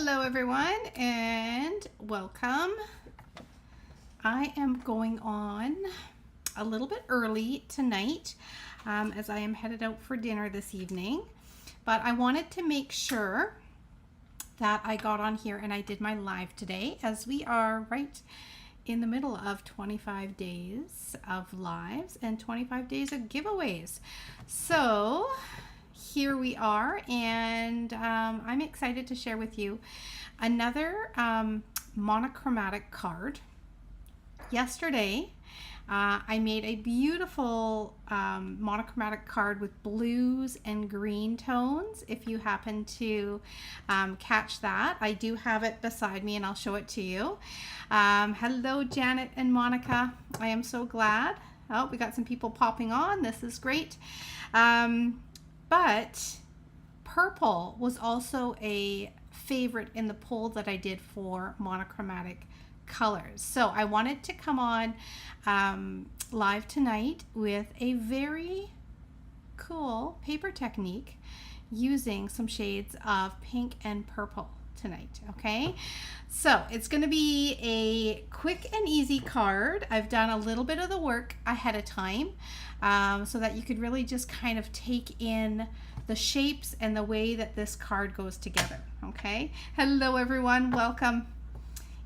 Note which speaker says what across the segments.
Speaker 1: Hello everyone and welcome. I am going on a little bit early tonight as I am headed out for dinner this evening, but I wanted to make sure that I got on here and I did my live today as we are right in the middle of 25 days of lives and 25 days of giveaways. So here we are, and I'm excited to share with you another monochromatic card. Yesterday, I made a beautiful monochromatic card with blues and green tones. If you happen to catch that, I do have it beside me and I'll show it to you. Hello, Janet and Monica. I am so glad. Oh, we got some people popping on. This is great. But purple was also a favorite in the poll that I did for monochromatic colors. So I wanted to come on live tonight with a very cool paper technique using some shades of pink and purple tonight. Okay, so it's going to be a quick and easy card. I've done a little bit of the work ahead of time so that you could really just kind of take in the shapes and the way that this card goes together. Okay, hello everyone, welcome.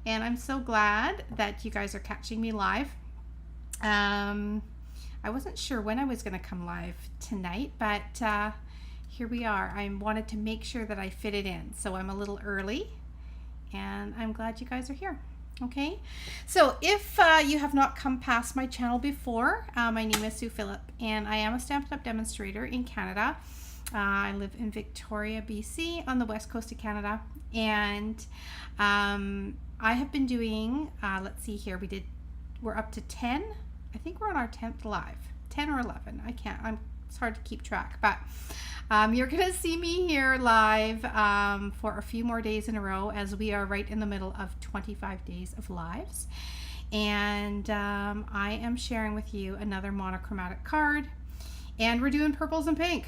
Speaker 1: And I'm so glad that you guys are catching me live. I wasn't sure when I was going to come live tonight, but here we are. I wanted to make sure that I fit it in, so I'm a little early, and I'm glad you guys are here. Okay, so if you have not come past my channel before, my name is Sue Phillip, and I am a Stampin' Up! Demonstrator in Canada. I live in Victoria, BC, on the west coast of Canada, and I have been doing, let's see here, we're up to 10. I think we're on our 10th live, 10 or 11. It's hard to keep track, but you're going to see me here live for a few more days in a row as we are right in the middle of 25 days of lives. And I am sharing with you another monochromatic card, and we're doing purples and pink.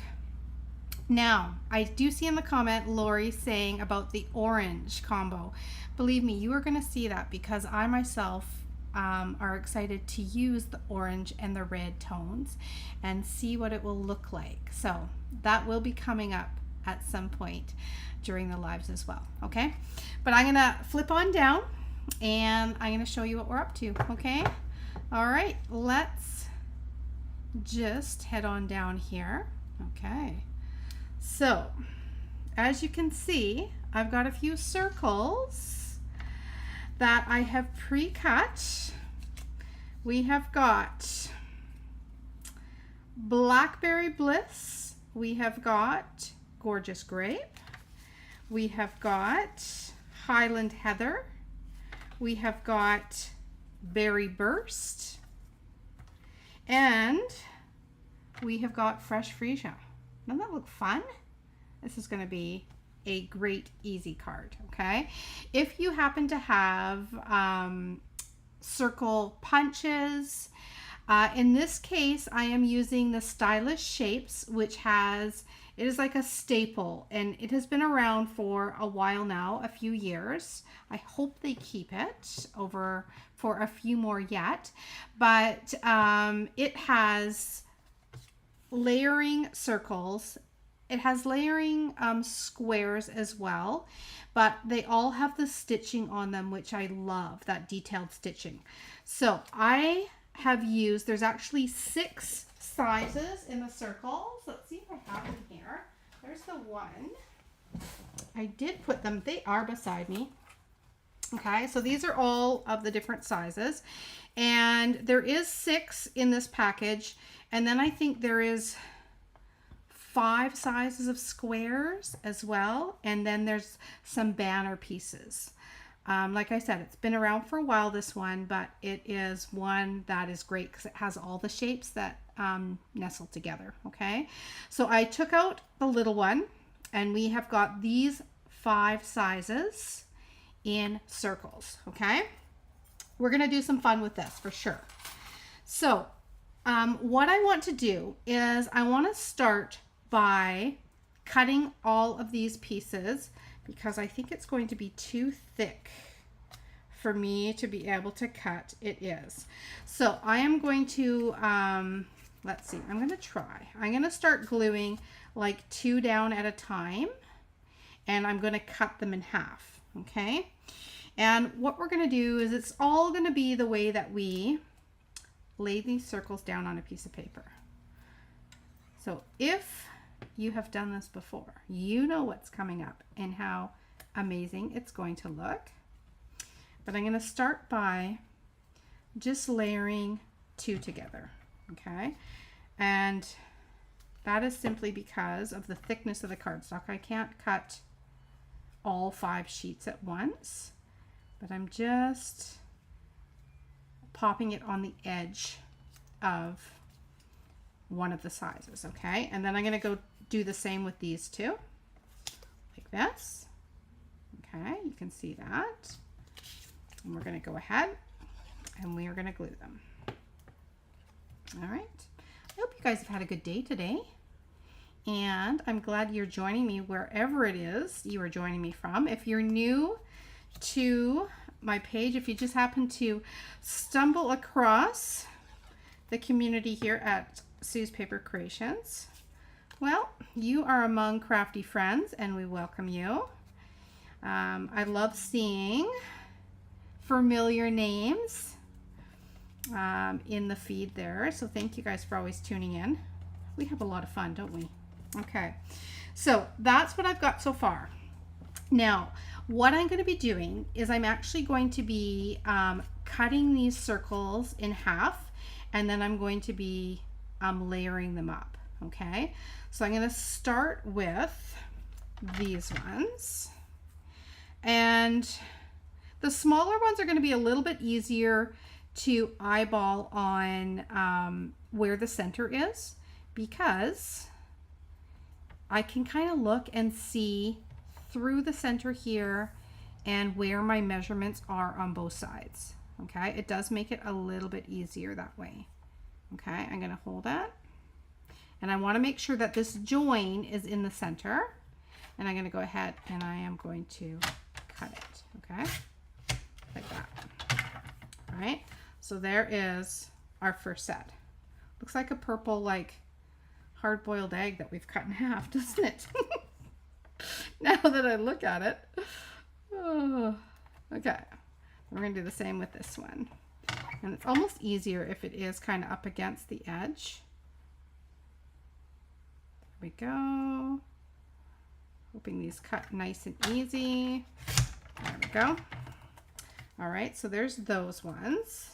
Speaker 1: Now, I do see in the comment Lori saying about the orange combo. Believe me, you are going to see that because I myself are excited to use the orange and the red tones and see what it will look like. So that will be coming up at some point during the lives as well. Okay, but I'm going to flip on down and I'm going to show you what we're up to. Okay, all right, let's just head on down here. Okay, so as you can see, I've got a few circles that I have pre-cut. We have got Blackberry Bliss. We have got Gorgeous Grape. We have got Highland Heather. We have got Berry Burst. And we have got Fresh Freesia. Doesn't that look fun? This is going to be a great easy card. Okay, if you happen to have circle punches, in this case I am using the Stylish Shapes, which it is like a staple and it has been around for a while now, a few years. I hope they keep it over for a few more yet, but it has layering circles. It has layering squares as well, but they all have the stitching on them, which I love, that detailed stitching. So I have used, there's actually 6 sizes in the circles. Let's see if I have them here. There's the one. I did put them, they are beside me. Okay, so these are all of the different sizes. And there is 6 in this package. And then I think there is 5 sizes of squares as well, and then there's some banner pieces. Like I said, it's been around for a while, this one, but it is one that is great because it has all the shapes that nestle together. Okay, so I took out the little one, and we have got these 5 sizes in circles. Okay, we're gonna do some fun with this for sure. So what I want to do is I want to start by cutting all of these pieces because I think it's going to be too thick for me to be able to cut. It is. So I am going to, let's see, I'm going to try. I'm going to start gluing like 2 down at a time, and I'm going to cut them in half, okay? And what we're going to do is it's all going to be the way that we lay these circles down on a piece of paper. So if you have done this before, you know what's coming up and how amazing it's going to look. But I'm going to start by just layering 2 together, okay? And that is simply because of the thickness of the cardstock. I can't cut all 5 sheets at once, but I'm just popping it on the edge of one of the sizes, okay? And then I'm going to go do the same with these 2, like this. Okay, you can see that. And we're going to go ahead and we are going to glue them. All right. I hope you guys have had a good day today. And I'm glad you're joining me wherever it is you are joining me from. If you're new to my page, if you just happen to stumble across the community here at Sue's Paper Creations, well, you are among crafty friends and we welcome you. I love seeing familiar names in the feed there. So thank you guys for always tuning in. We have a lot of fun, don't we? Okay, so that's what I've got so far. Now, what I'm going to be doing is I'm actually going to be cutting these circles in half, and then I'm going to be layering them up. Okay, so I'm going to start with these ones, and the smaller ones are going to be a little bit easier to eyeball on where the center is, because I can kind of look and see through the center here and where my measurements are on both sides. Okay, it does make it a little bit easier that way. Okay, I'm going to hold it, and I want to make sure that this join is in the center, and I'm going to go ahead and I am going to cut it. Okay, like that. All right, so there is our first set. Looks like a purple, like hard-boiled egg that we've cut in half, doesn't it? Now that I look at it. Oh, okay, we're going to do the same with this one. And it's almost easier if it is kind of up against the edge. There we go. Hoping these cut nice and easy. There we go. All right, so there's those ones.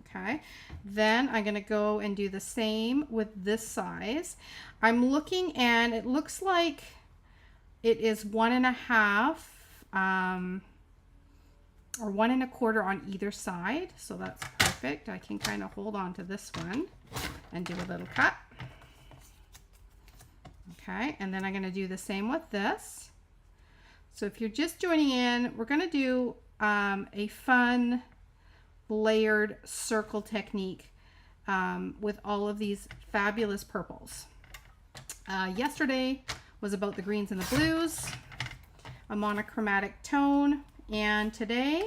Speaker 1: Okay, then I'm going to go and do the same with this size. I'm looking, and it looks like it is 1.5 or 1 1/4 on either side, so that's perfect. I can kind of hold on to this one and do a little cut. Okay, and then I'm going to do the same with this. So if you're just joining in, we're going to do a fun layered circle technique with all of these fabulous purples. Yesterday was about the greens and the blues, a monochromatic tone, and today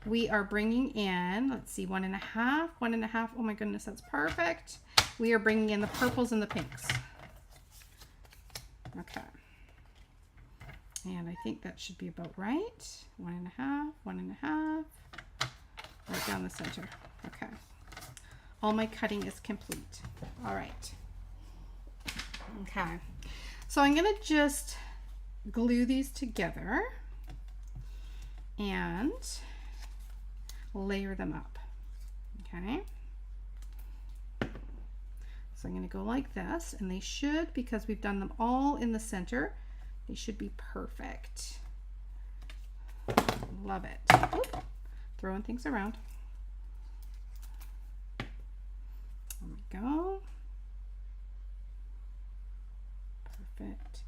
Speaker 1: we are bringing in, let's see, 1.5, 1.5. Oh my goodness, that's perfect. We are bringing in the purples and the pinks. Okay, and I think that should be about right. 1.5, 1.5. Right down the center. Okay. All my cutting is complete. All right. Okay. So I'm going to just glue these together and layer them up. Okay. So I'm going to go like this, and they should, because we've done them all in the center, they should be perfect. Love it. Oop. Throwing things around. There we go. Perfect.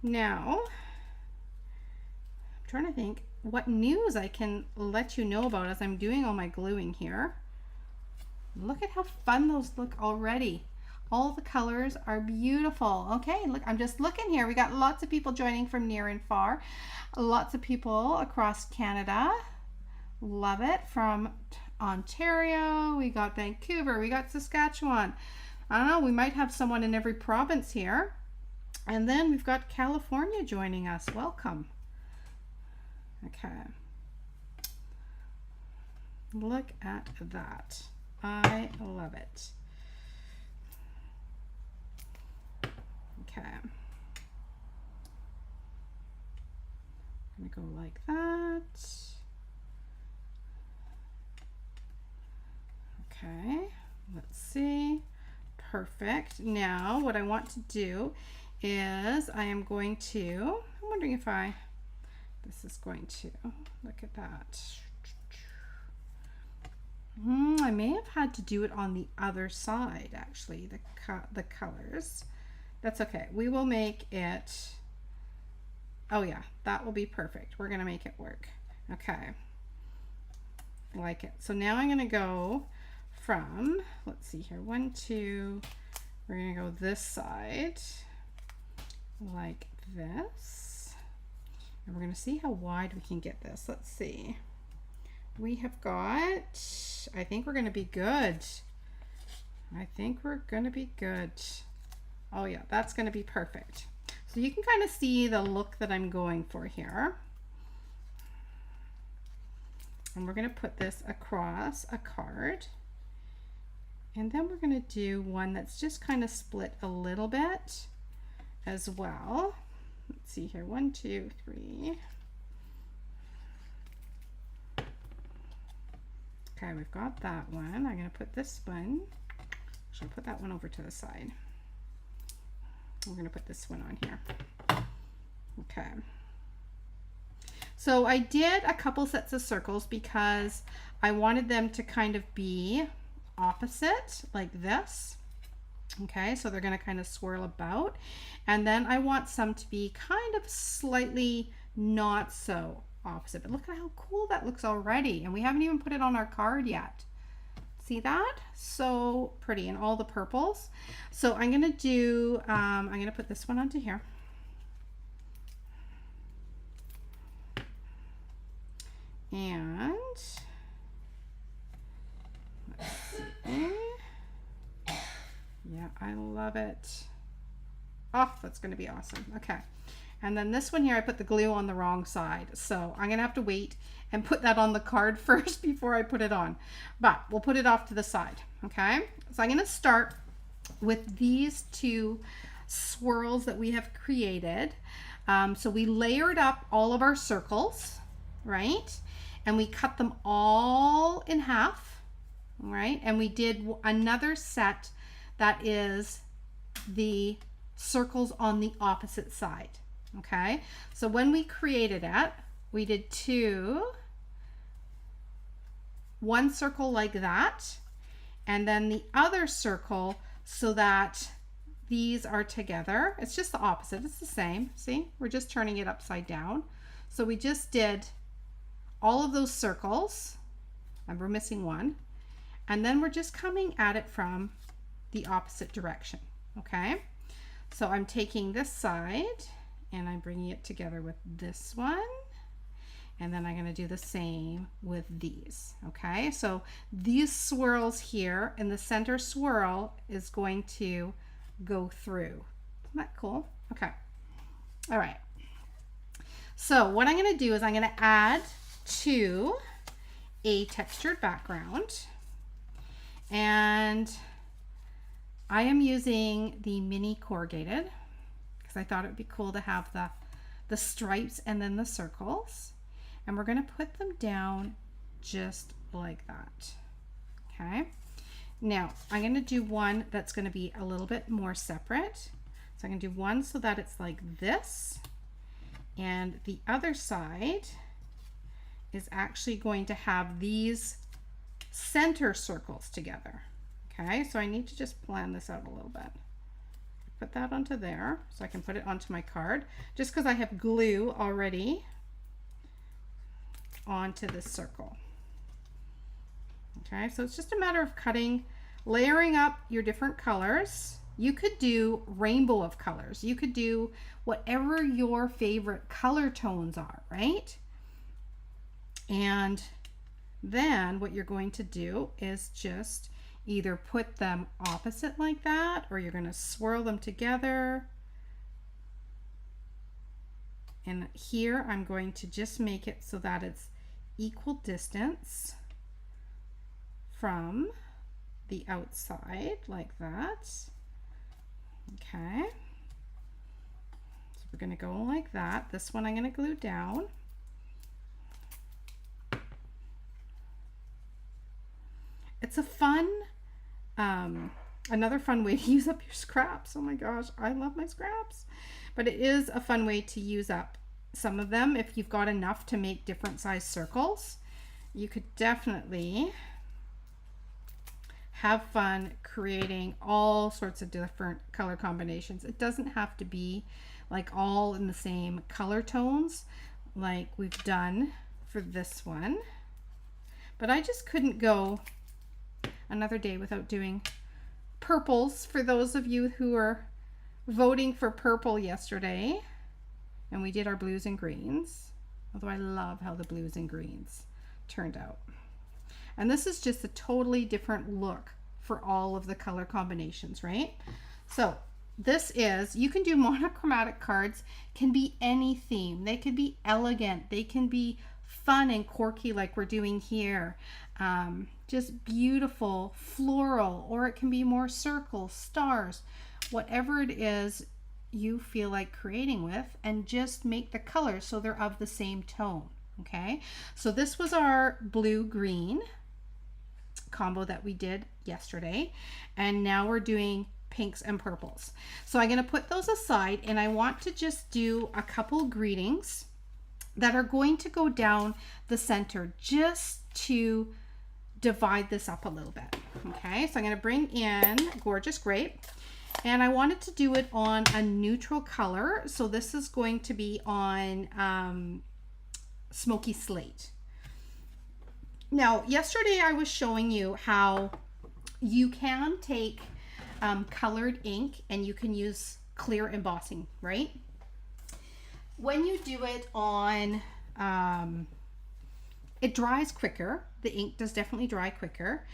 Speaker 1: Now, I'm trying to think what news I can let you know about as I'm doing all my gluing here. Look at how fun those look already. All the colors are beautiful. Okay, look, I'm just looking here. We got lots of people joining from near and far. Lots of people across Canada. Love it. From Ontario, we got Vancouver, we got Saskatchewan. I don't know, we might have someone in every province here. And then we've got California joining us. Welcome. Okay. Look at that. I love it. Okay. I'm gonna go like that. Okay, let's see. Perfect. Now what I want to do is I am going to, I'm wondering if this is going to, look at that. I may have had to do it on the other side, actually, the colors. That's okay. We will make it, oh yeah, that will be perfect. We're going to make it work. Okay. Like it. So now I'm going to go from, let's see here, 1, 2, we're going to go this side like this. And we're going to see how wide we can get this. Let's see. We have got, I think we're going to be good. I think we're going to be good. Oh yeah, that's going to be perfect. So you can kind of see the look that I'm going for here. And we're going to put this across a card. And then we're going to do one that's just kind of split a little bit as well. Let's see here, 1, 2, 3. Okay, we've got that one. I'm going to put this one, actually put that one over to the side. We're going to put this one on here. Okay. So I did a couple sets of circles because I wanted them to kind of be opposite like this. Okay, so they're going to kind of swirl about. And then I want some to be kind of slightly not so opposite. But look at how cool that looks already. And we haven't even put it on our card yet. See that? So pretty. And all the purples. So I'm going to do, I'm going to put this one onto here. And let's see. Yeah, I love it. Oh, that's going to be awesome. Okay. And then this one here, I put the glue on the wrong side. So I'm going to have to wait and put that on the card first before I put it on. But we'll put it off to the side. Okay. So I'm going to start with these two swirls that we have created. So we layered up all of our circles, right? And we cut them all in half, right? And we did another set that is the circles on the opposite side. Okay, so when we created it, we did one circle like that, and then the other circle so that these are together. It's just the opposite, it's the same. See, we're just turning it upside down. So we just did all of those circles, and we're missing one, and then we're just coming at it from the opposite direction. Okay, so I'm taking this side and I'm bringing it together with this one, and then I'm going to do the same with these. Okay, so these swirls here, and the center swirl is going to go through. Isn't that cool? Okay, all right. So what I'm going to do is I'm going to add to a textured background, and I am using the mini corrugated because I thought it would be cool to have the stripes and then the circles. And we're going to put them down just like that. Okay. Now I'm going to do one that's going to be a little bit more separate. So I'm going to do one so that it's like this. And the other side is actually going to have these center circles together. Okay, so I need to just plan this out a little bit. Put that onto there so I can put it onto my card, just because I have glue already onto this circle. Okay, so it's just a matter of cutting layering up your different colors. You could do rainbow of colors. You could do whatever your favorite color tones are, right? And then what you're going to do is just either put them opposite like that, or you're going to swirl them together. And here I'm going to just make it so that it's equal distance from the outside like that. Okay. So we're going to go like that. This one I'm going to glue down. It's a fun, another fun way to use up your scraps. Oh my gosh, I love my scraps. But it is a fun way to use up some of them. If you've got enough to make different size circles, you could definitely have fun creating all sorts of different color combinations. It doesn't have to be like all in the same color tones like we've done for this one. But I just couldn't go another day without doing purples for those of you who are voting for purple yesterday. And we did our blues and greens, although I love how the blues and greens turned out. And this is just a totally different look for all of the color combinations, right? So this is, you can do monochromatic cards, can be any theme. They could be elegant, they can be fun and quirky like we're doing here. Just beautiful, floral, or it can be more circles, stars, whatever it is you feel like creating with, and just make the colors so they're of the same tone. Okay, so this was our blue-green combo that we did yesterday, and now we're doing pinks and purples. So I'm going to put those aside, and I want to just do a couple greetings that are going to go down the center just to divide this up a little bit. Okay, so I'm going to bring in Gorgeous Grape, and I wanted to do it on a neutral color. So this is going to be on Smoky Slate. Now, yesterday I was showing you how you can take colored ink and you can use clear embossing, right? When you do it on, it dries quicker. The ink does definitely dry quicker.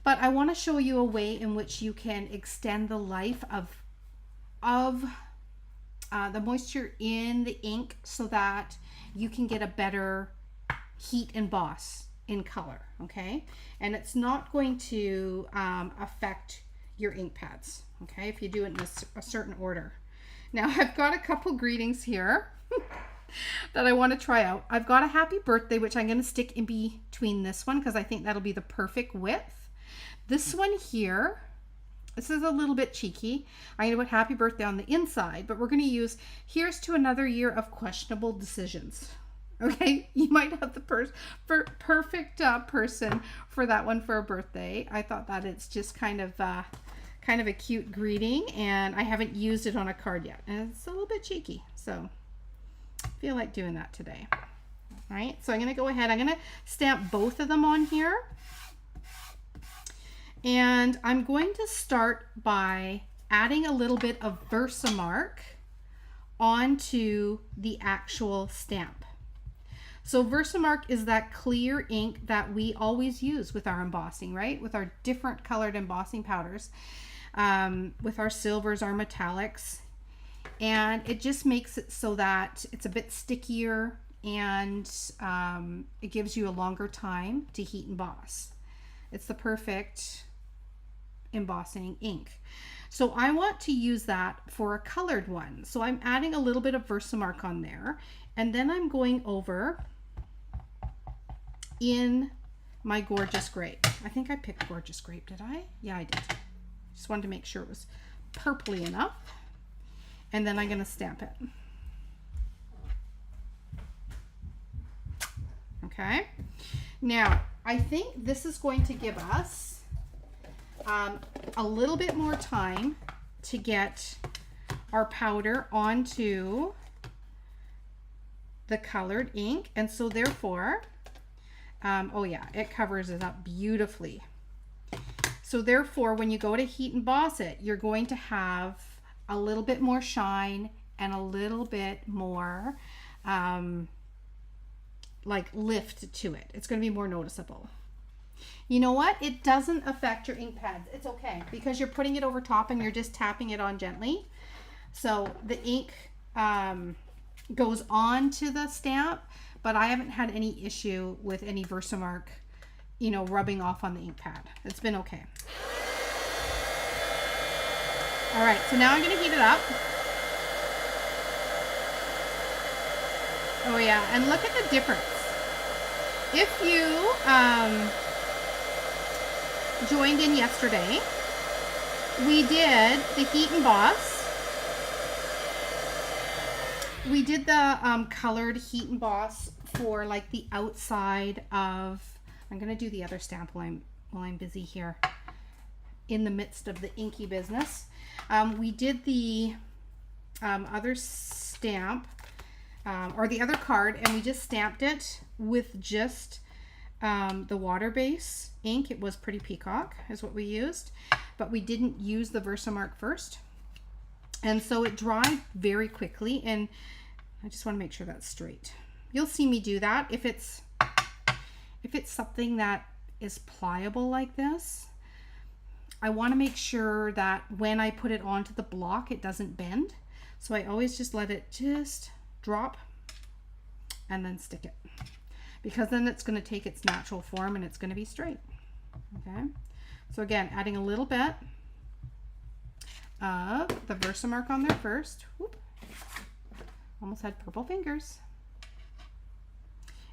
Speaker 1: But I want to show you a way in which you can extend the life of the moisture in the ink so that you can get a better heat emboss in color, okay? And it's not going to affect your ink pads, okay, if you do it in a certain order. Now I've got a couple greetings here that I want to try out. I've got a happy birthday, which I'm going to stick in between this one because I think that'll be the perfect width. This one here, this is a little bit cheeky. I'm going to put happy birthday on the inside, but we're going to use here's to another year of questionable decisions. Okay, you might have the perfect person for that one for a birthday. I thought that it's just kind of a cute greeting, and I haven't used it on a card yet, and it's a little bit cheeky, so I feel like doing that today. All right, so I'm going to go ahead. I'm going to stamp both of them on here, and I'm going to start by adding a little bit of Versamark onto the actual stamp. So Versamark is that clear ink that we always use with our embossing, right? With our different colored embossing powders, with our silvers, our metallics. And it just makes it so that it's a bit stickier, and it gives you a longer time to heat emboss. It's the perfect embossing ink. So I want to use that for a colored one. So I'm adding a little bit of Versamark on there, and then I'm going over in my Gorgeous Grape. I think I picked Gorgeous Grape, did I? Yeah, I did. Just wanted to make sure it was purpley enough. And then I'm going to stamp it. Okay. Now, I think this is going to give us a little bit more time to get our powder onto the colored ink, and so therefore oh yeah, it covers it up beautifully. So therefore, when you go to heat emboss it, you're going to have a little bit more shine and a little bit more like lift to it. It's going to be more noticeable. You know what? It doesn't affect your ink pads. It's okay because you're putting it over top and you're just tapping it on gently. So the ink goes on to the stamp, but I haven't had any issue with any Versamark, you know, rubbing off on the ink pad. It's been okay. All right, so now I'm going to heat it up. Oh yeah, and look at the difference. If you joined in yesterday, we did the heat emboss. We did the colored heat emboss for like the outside of, I'm going to do the other stamp while I'm busy here in the midst of the inky business. We did the other stamp or the other card, and we just stamped it with just the water base ink. It was Pretty Peacock is what we used, but we didn't use the Versamark first. And so it dried very quickly, and I just want to make sure that's straight. You'll see me do that. If it's something that is pliable like this, I want to make sure that when I put it onto the block, it doesn't bend. So I always just let it just drop and then stick it, because then it's going to take its natural form and it's going to be straight. Okay. So again, adding a little bit of the Versamark on there first. Whoop. Almost had purple fingers.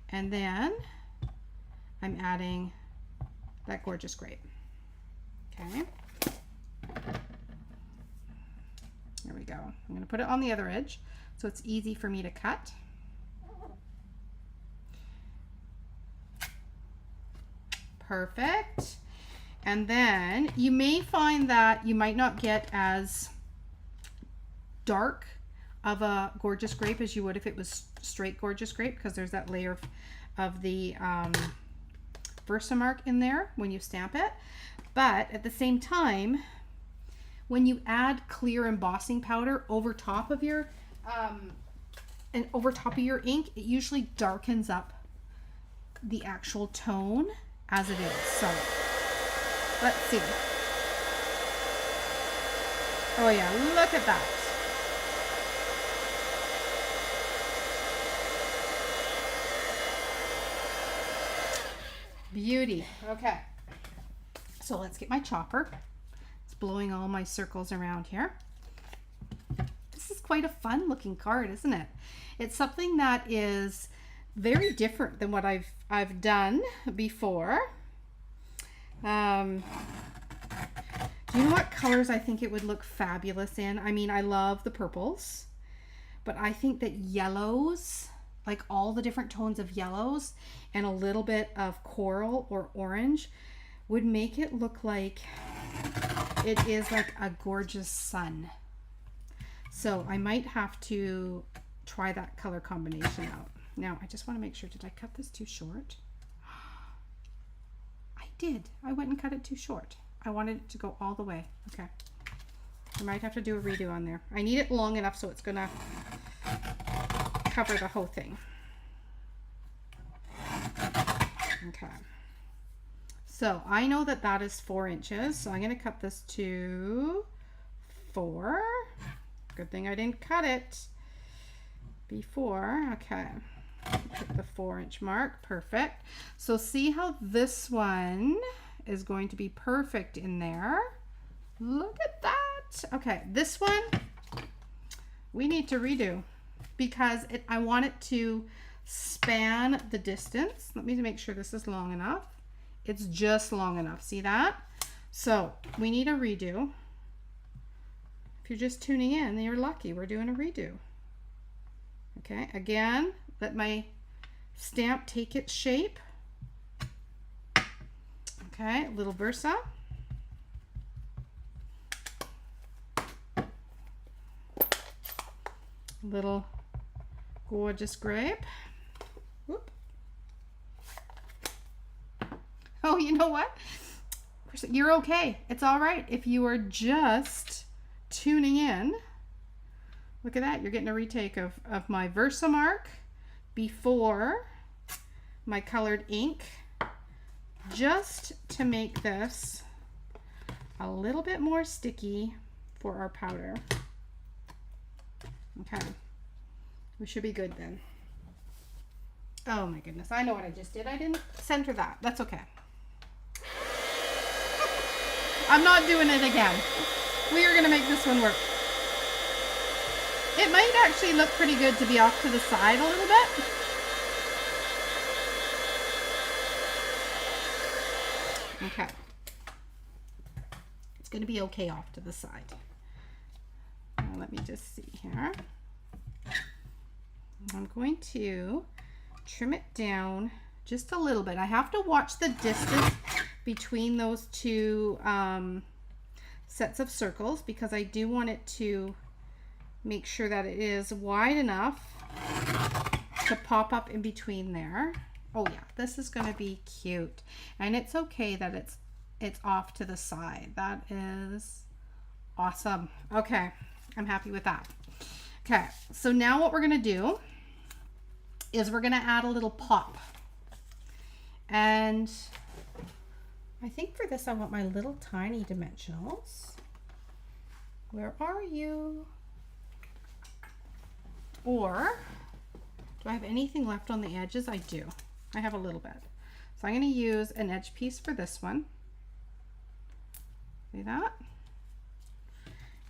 Speaker 1: And then I'm adding that Gorgeous Grape. Okay. There we go. I'm going to put it on the other edge so it's easy for me to cut. Perfect. And then you may find that you might not get as dark of a Gorgeous Grape as you would if it was straight Gorgeous Grape, because there's that layer of the Versamark in there when you stamp it. But at the same time, when you add clear embossing powder over top of your ink, it usually darkens up the actual tone as it is. So let's see. Oh yeah, look at that. Beauty. Okay. So let's get my chopper. It's blowing all my circles around here. This is quite a fun looking card, isn't it? It's something that is very different than what I've done before. Do you know what colors I think it would look fabulous in? I mean, I love the purples, but I think that yellows, like all the different tones of yellows and a little bit of coral or orange, would make it look like it is like a gorgeous sun. So I might have to try that color combination out. Now, I just want to make sure, did I cut this too short? I did. I went and cut it too short. I wanted it to go all the way. Okay. I might have to do a redo on there. I need it long enough so it's going to cover the whole thing. Okay. So I know that that is 4 inches. So I'm going to cut this to 4. Good thing I didn't cut it before. Okay. Hit the 4-inch mark. Perfect. So see how this one is going to be perfect in there. Look at that. Okay. This one we need to redo because I want it to span the distance. Let me make sure this is long enough. It's just long enough. See that? So we need a redo. If you're just tuning in, then you're lucky. We're doing a redo. Okay, again, let my stamp take its shape. Okay, a little Versa. Little Gorgeous Grape. Whoop. Oh, you know what? you're okay. It's all right. If you are just tuning in, look at that. You're getting a retake of my Versamark before my colored ink, just to make this a little bit more sticky for our powder. Okay, we should be good then. Oh my goodness, I know what I just did. I didn't center that. That's okay. I'm not doing it again. We are going to make this one work. It might actually look pretty good to be off to the side a little bit. Okay. It's going to be okay off to the side. Now let me just see here. I'm going to trim it down just a little bit. I have to watch the distance between those two sets of circles because I do want it to make sure that it is wide enough to pop up in between there. Oh yeah, this is going to be cute. And it's okay that it's off to the side. That is awesome. Okay, I'm happy with that. Okay, so now what we're going to do is we're going to add a little pop. And I think for this I want my little tiny dimensionals. Where are you? Or do I have anything left on the edges? I do. I have a little bit. So I'm going to use an edge piece for this one. See that?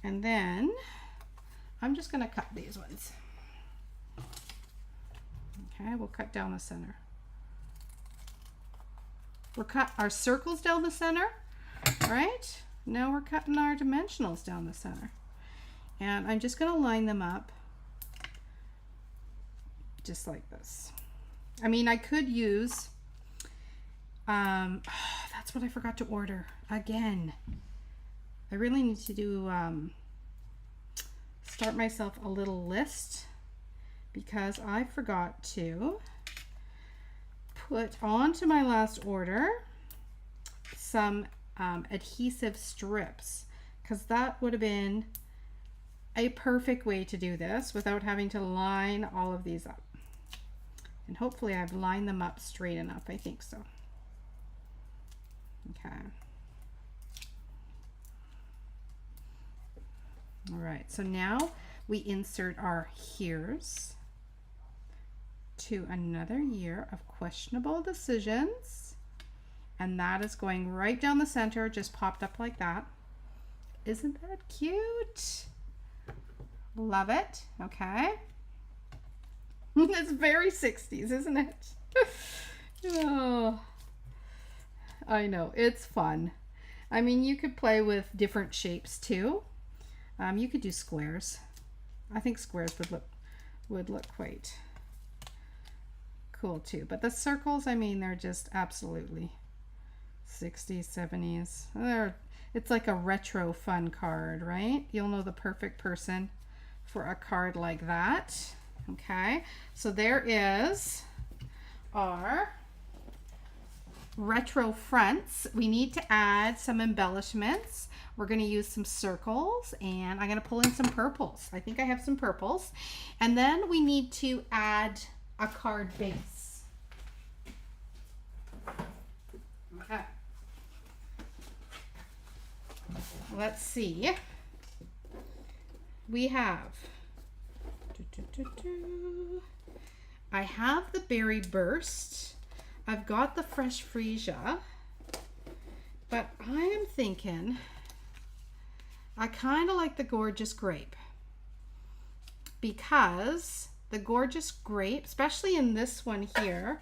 Speaker 1: And then I'm just going to cut these ones. Okay, we'll cut down the center. We'll cut our circles down the center, right? Now we're cutting our dimensionals down the center. And I'm just going to line them up just like this. I mean, I could use, that's what I forgot to order again. I really need to do, start myself a little list because I forgot to put onto my last order some adhesive strips, because that would have been a perfect way to do this without having to line all of these up. And hopefully I've lined them up straight enough. I think so. Okay. All right, so now we insert our here's to another year of questionable decisions. And that is going right down the center, just popped up like that. Isn't that cute? Love it. Okay. It's very 60s, isn't it? Oh, I know. It's fun. I mean, you could play with different shapes too. You could do squares. I think squares would look quite cool too. But the circles, I mean, they're just absolutely 60s, 70s. It's like a retro fun card, right? You'll know the perfect person for a card like that. Okay, so there is our retro fronts. We need to add some embellishments. We're going to use some circles, and I'm going to pull in some purples. I think I have some purples. And then we need to add a card base. Okay. Let's see. We have I have the Berry Burst. I've got the Fresh Freesia, but I am thinking I kind of like the Gorgeous Grape, because the Gorgeous Grape, especially in this one here,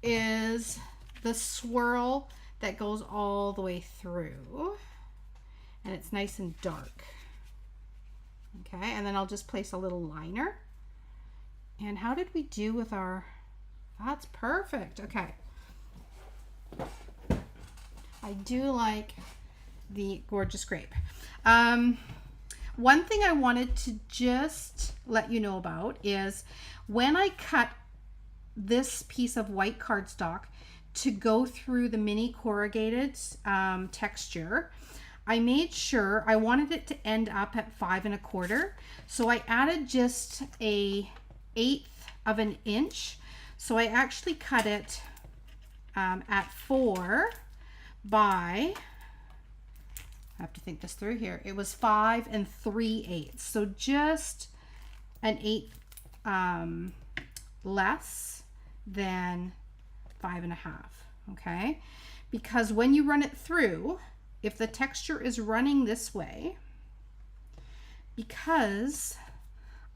Speaker 1: is the swirl that goes all the way through, and it's nice and dark. Okay, and then I'll just place a little liner. And how did we do with our, that's perfect. Okay. I do like the Gorgeous Grape. One thing I wanted to just let you know about is when I cut this piece of white cardstock to go through the mini corrugated texture, I made sure I wanted it to end up at 5 1/4. So I added just a 1/8 of an inch. So I actually cut it at 4 by, I have to think this through here. It was 5 3/8. So just an 1/8 less than 5 1/2. Okay, because when you run it through, if the texture is running this way, because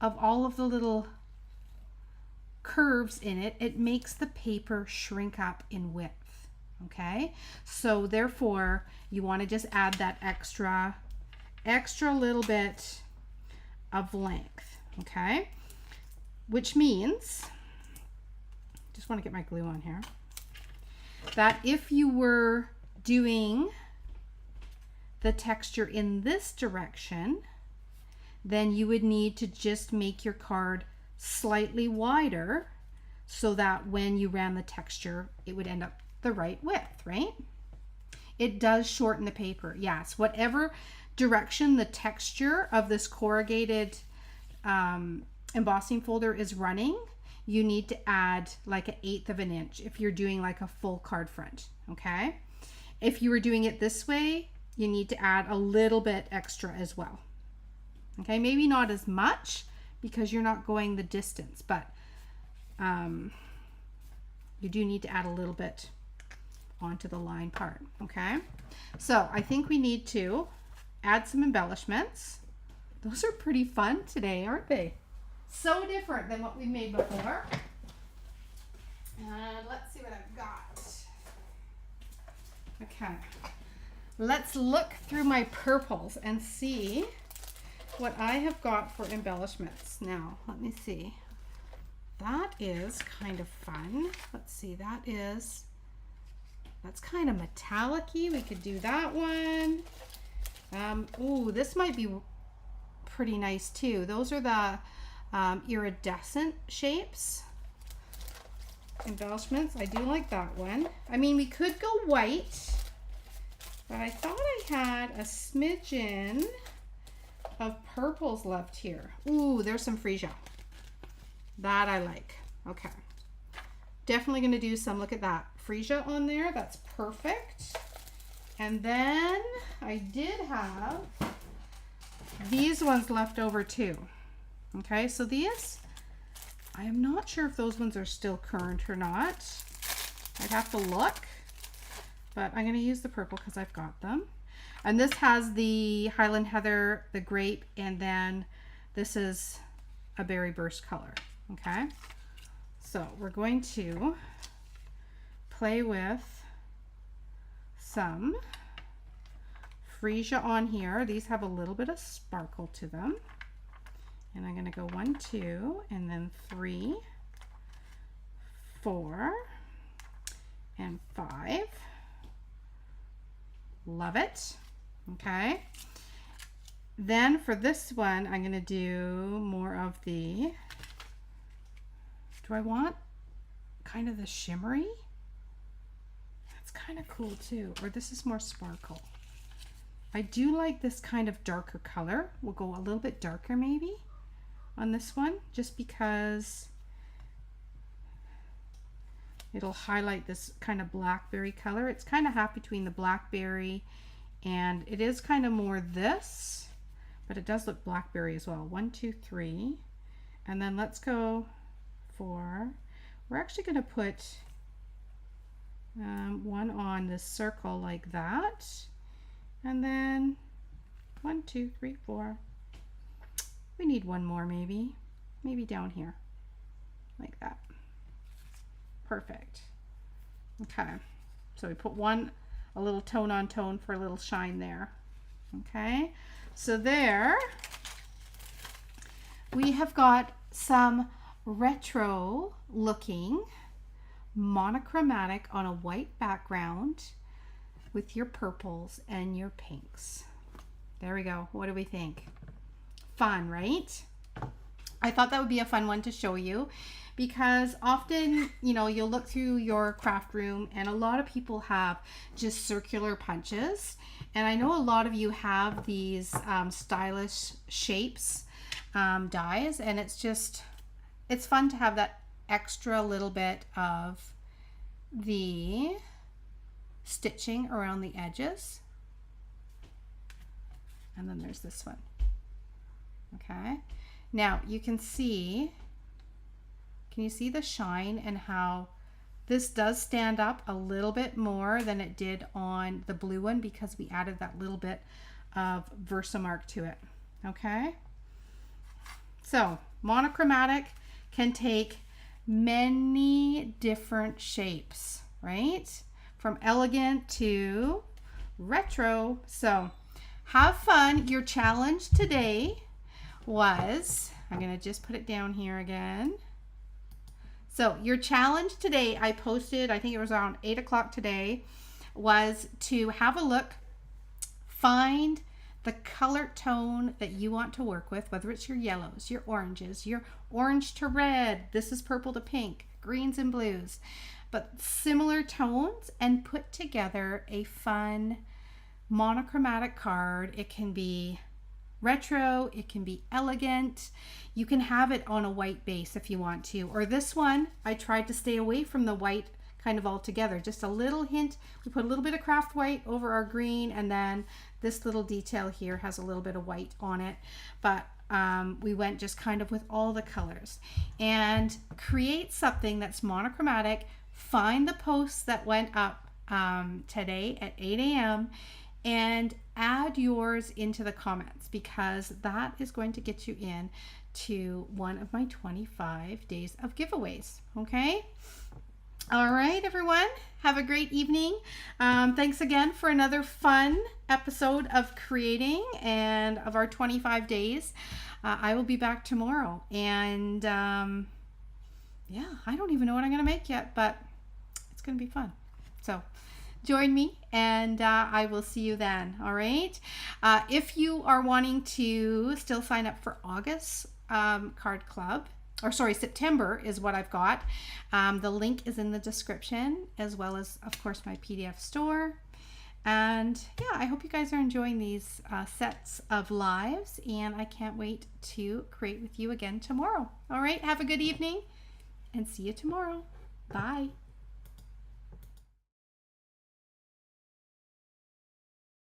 Speaker 1: of all of the little curves in it, it makes the paper shrink up in width. Okay, so therefore you want to just add that extra little bit of length. Okay, which means, just want to get my glue on here, that if you were doing the texture in this direction, then you would need to just make your card slightly wider so that when you ran the texture, it would end up the right width, right? It does shorten the paper. Yes, whatever direction the texture of this corrugated embossing folder is running, you need to add like an 1/8 of an inch if you're doing like a full card front. Okay, if you were doing it this way, you need to add a little bit extra as well. Okay, maybe not as much because you're not going the distance, but you do need to add a little bit onto the line part. Okay, so I think we need to add some embellishments. Those are pretty fun today, aren't they? So different than what we made before. And let's see what I've got. Okay, let's look through my purples and see what I have got for embellishments. Now, let me see. That is kind of fun. Let's see, that's kind of metallic-y. We could do that one. Ooh, this might be pretty nice too. Those are the iridescent shapes. Embellishments, I do like that one. I mean, we could go white, but I thought I had a smidgen of purples left here. Ooh, there's some freesia. That I like. Okay. Definitely going to do some, look at that, freesia on there. That's perfect. And then I did have these ones left over too. Okay, so these, I am not sure if those ones are still current or not. I'd have to look, but I'm going to use the purple because I've got them. And this has the Highland Heather, the grape, and then this is a berry burst color. Okay, so we're going to play with some freesia on here. These have a little bit of sparkle to them. And I'm going to go 1, 2, and then 3, 4, and 5. Love it. Okay. Then for this one, I'm going to do more of the, do I want kind of the shimmery? That's kind of cool too. Or this is more sparkle. I do like this kind of darker color. We'll go a little bit darker maybe on this one, just because it'll highlight this kind of blackberry color. It's kind of half between the blackberry and it is kind of more this, but it does look blackberry as well. 1, 2, 3, and then let's go 4. We're actually going to put one on this circle like that, and then 1, 2, 3, 4. We need one more maybe down here like that. Perfect. Okay, so we put one, a little tone on tone for a little shine there. Okay, so there we have got some retro looking monochromatic on a white background with your purples and your pinks. There we go. What do we think? Fun, right? I thought that would be a fun one to show you because often, you know, you'll look through your craft room and a lot of people have just circular punches. And I know a lot of you have these stylish shapes dies, and it's fun to have that extra little bit of the stitching around the edges. And then there's this one. Okay, now you can you see the shine and how this does stand up a little bit more than it did on the blue one because we added that little bit of Versamark to it. Okay, so monochromatic can take many different shapes, right? From elegant to retro. So have fun. Your challenge today was, I'm going to just put it down here again. So your challenge today, I posted, I think it was around 8 o'clock today, was to have a look, find the color tone that you want to work with, whether it's your yellows, your oranges, your orange to red, this is purple to pink, greens and blues, but similar tones, and put together a fun monochromatic card. It can be retro, it can be elegant. You can have it on a white base if you want to. Or this one, I tried to stay away from the white kind of altogether. Just a little hint. We put a little bit of craft white over our green, and then this little detail here has a little bit of white on it. But we went just kind of with all the colors. And create something that's monochromatic. Find the posts that went up today at 8 a.m. and add yours into the comments, because that is going to get you in to one of my 25 days of giveaways. Okay. All right, everyone. Have a great evening. Thanks again for another fun episode of creating and of our 25 days. I will be back tomorrow. And yeah, I don't even know what I'm going to make yet, but it's going to be fun. So join me, and I will see you then. All right. If you are wanting to still sign up for August card club, or sorry, September is what I've got. The link is in the description, as well as, of course, my PDF store. And yeah, I hope you guys are enjoying these sets of lives, and I can't wait to create with you again tomorrow. All right. Have a good evening, and see you tomorrow. Bye.